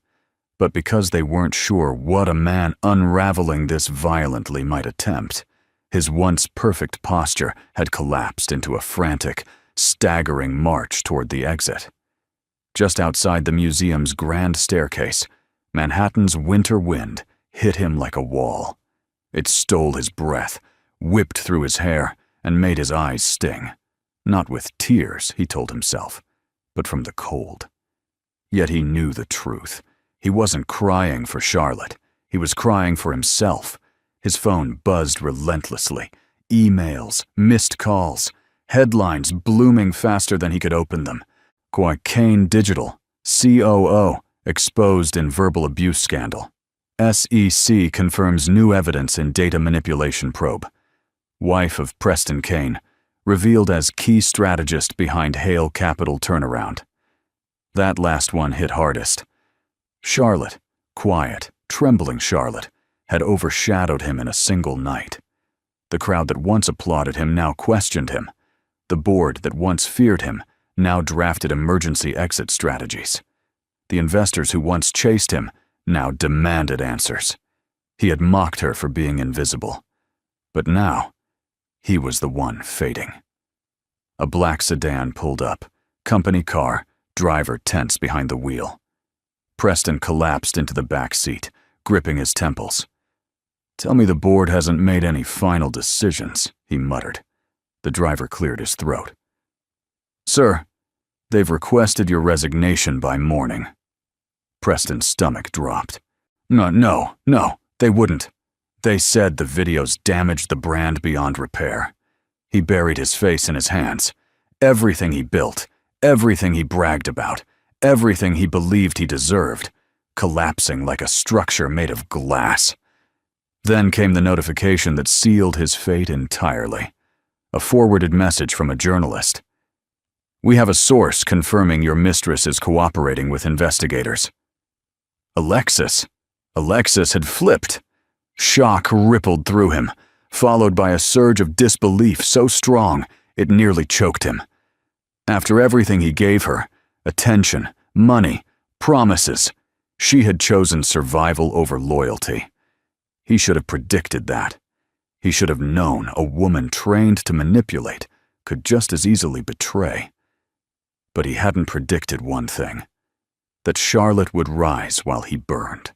but because they weren't sure what a man unraveling this violently might attempt. His once perfect posture had collapsed into a frantic, staggering march toward the exit. Just outside the museum's grand staircase, Manhattan's winter wind hit him like a wall. It stole his breath, whipped through his hair, and made his eyes sting. Not with tears, he told himself, but from the cold. Yet he knew the truth. He wasn't crying for Charlotte. He was crying for himself. His phone buzzed relentlessly. Emails, missed calls, headlines blooming faster than he could open them. Kane Digital, COO, exposed in verbal abuse scandal. SEC confirms new evidence in data manipulation probe. Wife of Preston Kane, revealed as key strategist behind Hale Capital turnaround. That last one hit hardest. Charlotte, quiet, trembling Charlotte, had overshadowed him in a single night. The crowd that once applauded him now questioned him. The board that once feared him now drafted emergency exit strategies. The investors who once chased him now demanded answers. He had mocked her for being invisible. But now, he was the one fading. A black sedan pulled up, company car, driver tense behind the wheel. Preston collapsed into the back seat, gripping his temples. "Tell me the board hasn't made any final decisions," he muttered. The driver cleared his throat. "Sir, they've requested your resignation by morning." Preston's stomach dropped. No, they wouldn't. They said the videos damaged the brand beyond repair." He buried his face in his hands. Everything he built, everything he bragged about, everything he believed he deserved, collapsing like a structure made of glass. Then came the notification that sealed his fate entirely. A forwarded message from a journalist. "We have a source confirming your mistress is cooperating with investigators." Alexis had flipped. Shock rippled through him, followed by a surge of disbelief so strong it nearly choked him. After everything he gave her, attention, money, promises, she had chosen survival over loyalty. He should have predicted that. He should have known a woman trained to manipulate could just as easily betray. But he hadn't predicted one thing: that Charlotte would rise while he burned.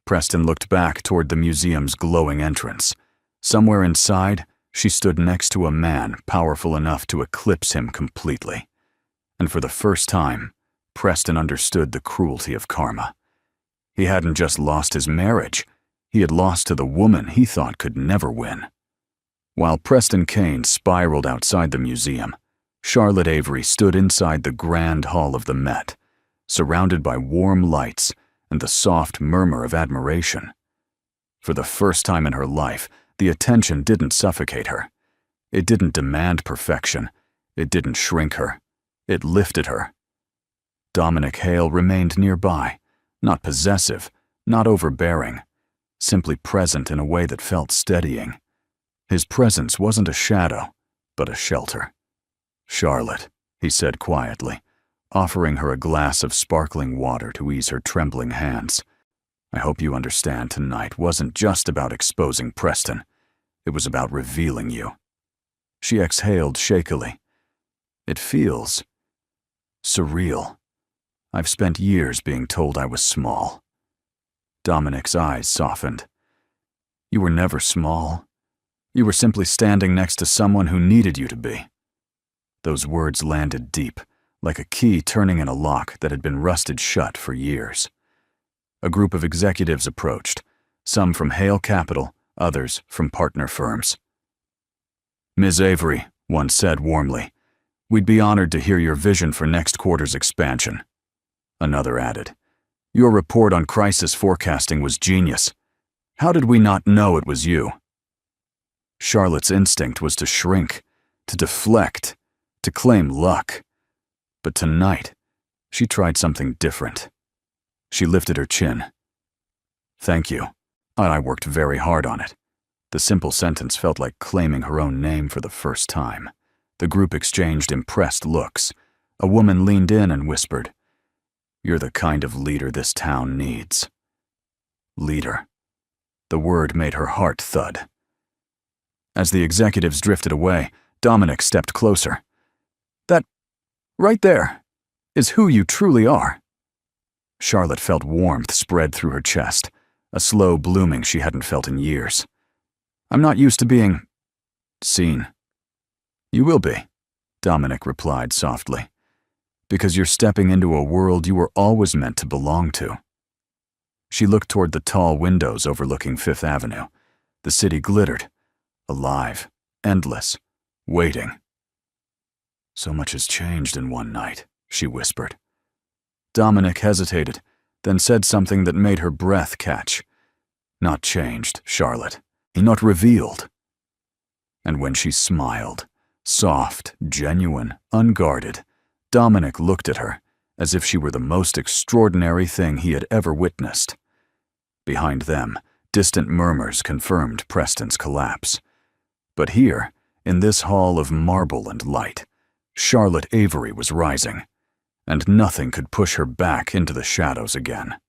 Preston looked back toward the museum's glowing entrance. Somewhere inside, she stood next to a man powerful enough to eclipse him completely. And for the first time, Preston understood the cruelty of karma. He hadn't just lost his marriage, he had lost to the woman he thought could never win. While Preston Kane spiraled outside the museum, Charlotte Avery stood inside the grand hall of the Met, surrounded by warm lights and the soft murmur of admiration. For the first time in her life, the attention didn't suffocate her. It didn't demand perfection. It didn't shrink her. It lifted her. Dominic Hale remained nearby, not possessive, not overbearing, simply present in a way that felt steadying. His presence wasn't a shadow, but a shelter. "Charlotte," he said quietly, offering her a glass of sparkling water to ease her trembling hands. "I hope you understand tonight wasn't just about exposing Preston. It was about revealing you." She exhaled shakily. "It feels surreal. I've spent years being told I was small." Dominic's eyes softened. "You were never small. You were simply standing next to someone who needed you to be." Those words landed deep, like a key turning in a lock that had been rusted shut for years. A group of executives approached, some from Hale Capital, others from partner firms. "Ms. Avery," one said warmly, "we'd be honored to hear your vision for next quarter's expansion." Another added, "Your report on crisis forecasting was genius. How did we not know it was you?" Charlotte's instinct was to shrink, to deflect, to claim luck. But tonight, she tried something different. She lifted her chin. "Thank you. I worked very hard on it." The simple sentence felt like claiming her own name for the first time. The group exchanged impressed looks. A woman leaned in and whispered, "You're the kind of leader this town needs." Leader. The word made her heart thud. As the executives drifted away, Dominic stepped closer. "That, right there, is who you truly are." Charlotte felt warmth spread through her chest, a slow blooming she hadn't felt in years. "I'm not used to being seen." "You will be," Dominic replied softly, "because you're stepping into a world you were always meant to belong to." She looked toward the tall windows overlooking Fifth Avenue. The city glittered, alive, endless, waiting. "So much has changed in one night," she whispered. Dominic hesitated, then said something that made her breath catch. "Not changed, Charlotte. Not revealed." And when she smiled, soft, genuine, unguarded, Dominic looked at her as if she were the most extraordinary thing he had ever witnessed. Behind them, distant murmurs confirmed Preston's collapse. But here, in this hall of marble and light, Charlotte Avery was rising, and nothing could push her back into the shadows again.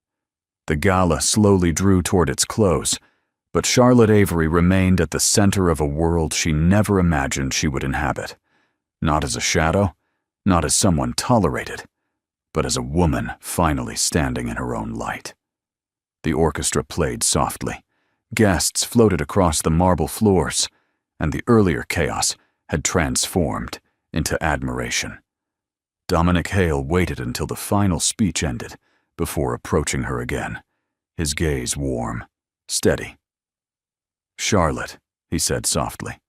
The gala slowly drew toward its close, but Charlotte Avery remained at the center of a world she never imagined she would inhabit. Not as a shadow, not as someone tolerated, but as a woman finally standing in her own light. The orchestra played softly. Guests floated across the marble floors, and the earlier chaos had transformed into admiration. Dominic Hale waited until the final speech ended before approaching her again, his gaze warm, steady. "Charlotte," he said softly,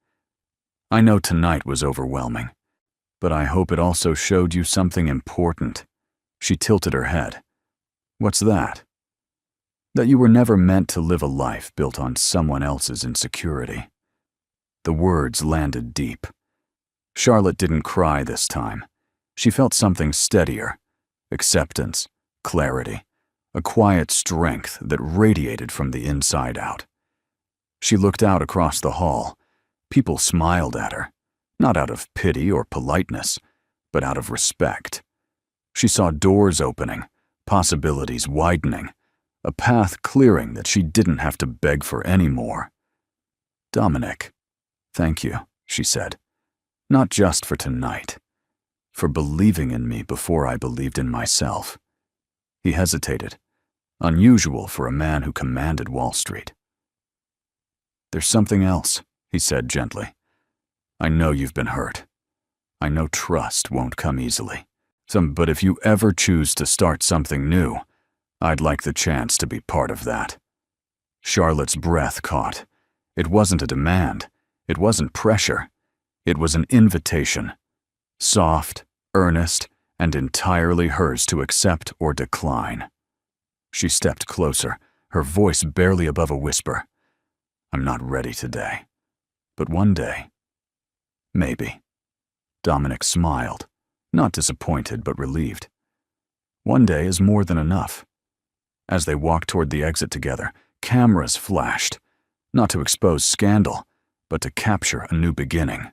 "I know tonight was overwhelming, but I hope it also showed you something important." She tilted her head. "What's that?" "That you were never meant to live a life built on someone else's insecurity." The words landed deep. Charlotte didn't cry this time. She felt something steadier, acceptance, clarity, a quiet strength that radiated from the inside out. She looked out across the hall. People smiled at her, not out of pity or politeness, but out of respect. She saw doors opening, possibilities widening, a path clearing that she didn't have to beg for anymore. "Dominic, thank you," she said, "not just for tonight, for believing in me before I believed in myself." He hesitated, unusual for a man who commanded Wall Street. "There's something else," he said gently. "I know you've been hurt. I know trust won't come easily. But if you ever choose to start something new, I'd like the chance to be part of that." Charlotte's breath caught. It wasn't a demand. It wasn't pressure. It was an invitation. Soft, earnest, and entirely hers to accept or decline. She stepped closer, her voice barely above a whisper. "I'm not ready today, but one day, maybe." Dominic smiled, not disappointed but relieved. One day is more than enough. As they walked toward the exit together, cameras flashed, not to expose scandal, but to capture a new beginning.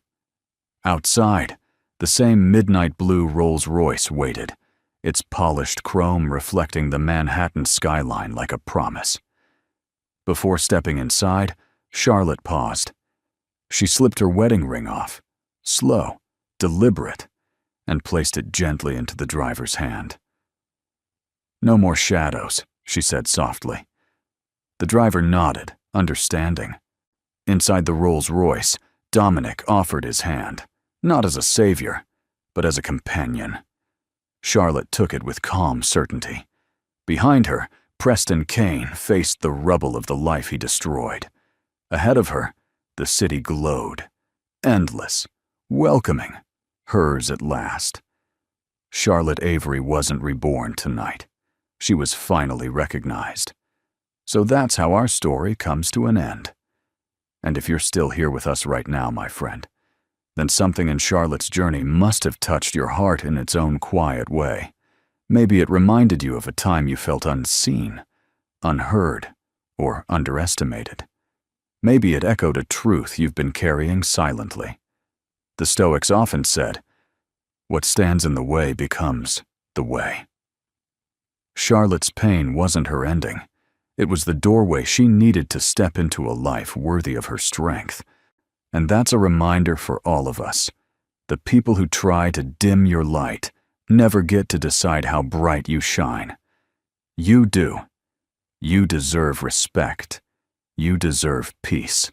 Outside, The same midnight blue Rolls-Royce waited, its polished chrome reflecting the Manhattan skyline like a promise. Before stepping inside, Charlotte paused. She slipped her wedding ring off, slow, deliberate, and placed it gently into the driver's hand. "No more shadows," she said softly. The driver nodded, understanding. Inside the Rolls-Royce, Dominic offered his hand, not as a savior, but as a companion. Charlotte took it with calm certainty. Behind her, Preston Kane faced the rubble of the life he destroyed. Ahead of her, the city glowed, endless, welcoming, hers at last. Charlotte Avery wasn't reborn tonight. She was finally recognized. So that's how our story comes to an end. And if you're still here with us right now, my friend, then something in Charlotte's journey must have touched your heart in its own quiet way. Maybe it reminded you of a time you felt unseen, unheard, or underestimated. Maybe it echoed a truth you've been carrying silently. The Stoics often said, "What stands in the way becomes the way." Charlotte's pain wasn't her ending. It was the doorway she needed to step into a life worthy of her strength. And that's a reminder for all of us. The people who try to dim your light never get to decide how bright you shine. You do. You deserve respect. You deserve peace.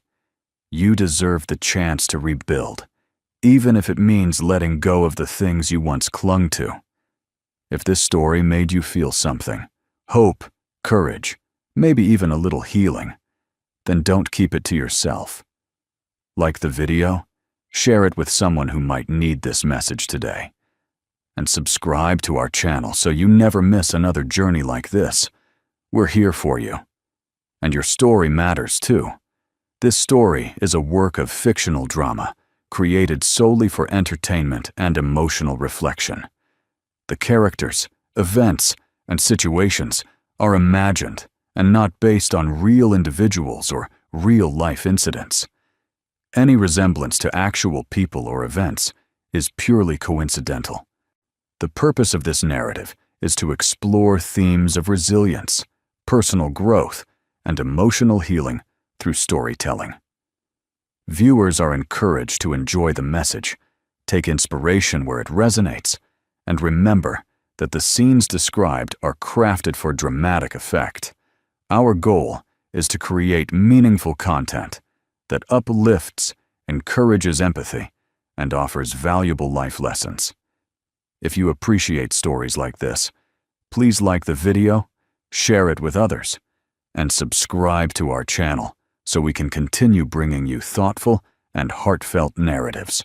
You deserve the chance to rebuild, even if it means letting go of the things you once clung to. If this story made you feel something, hope, courage, maybe even a little healing, then don't keep it to yourself. Like the video, share it with someone who might need this message today. And subscribe to our channel so you never miss another journey like this. We're here for you. And your story matters too. This story is a work of fictional drama, created solely for entertainment and emotional reflection. The characters, events, and situations are imagined and not based on real individuals or real-life incidents. Any resemblance to actual people or events is purely coincidental. The purpose of this narrative is to explore themes of resilience, personal growth, and emotional healing through storytelling. Viewers are encouraged to enjoy the message, take inspiration where it resonates, and remember that the scenes described are crafted for dramatic effect. Our goal is to create meaningful content that uplifts, encourages empathy, and offers valuable life lessons. If you appreciate stories like this, please like the video, share it with others, and subscribe to our channel so we can continue bringing you thoughtful and heartfelt narratives.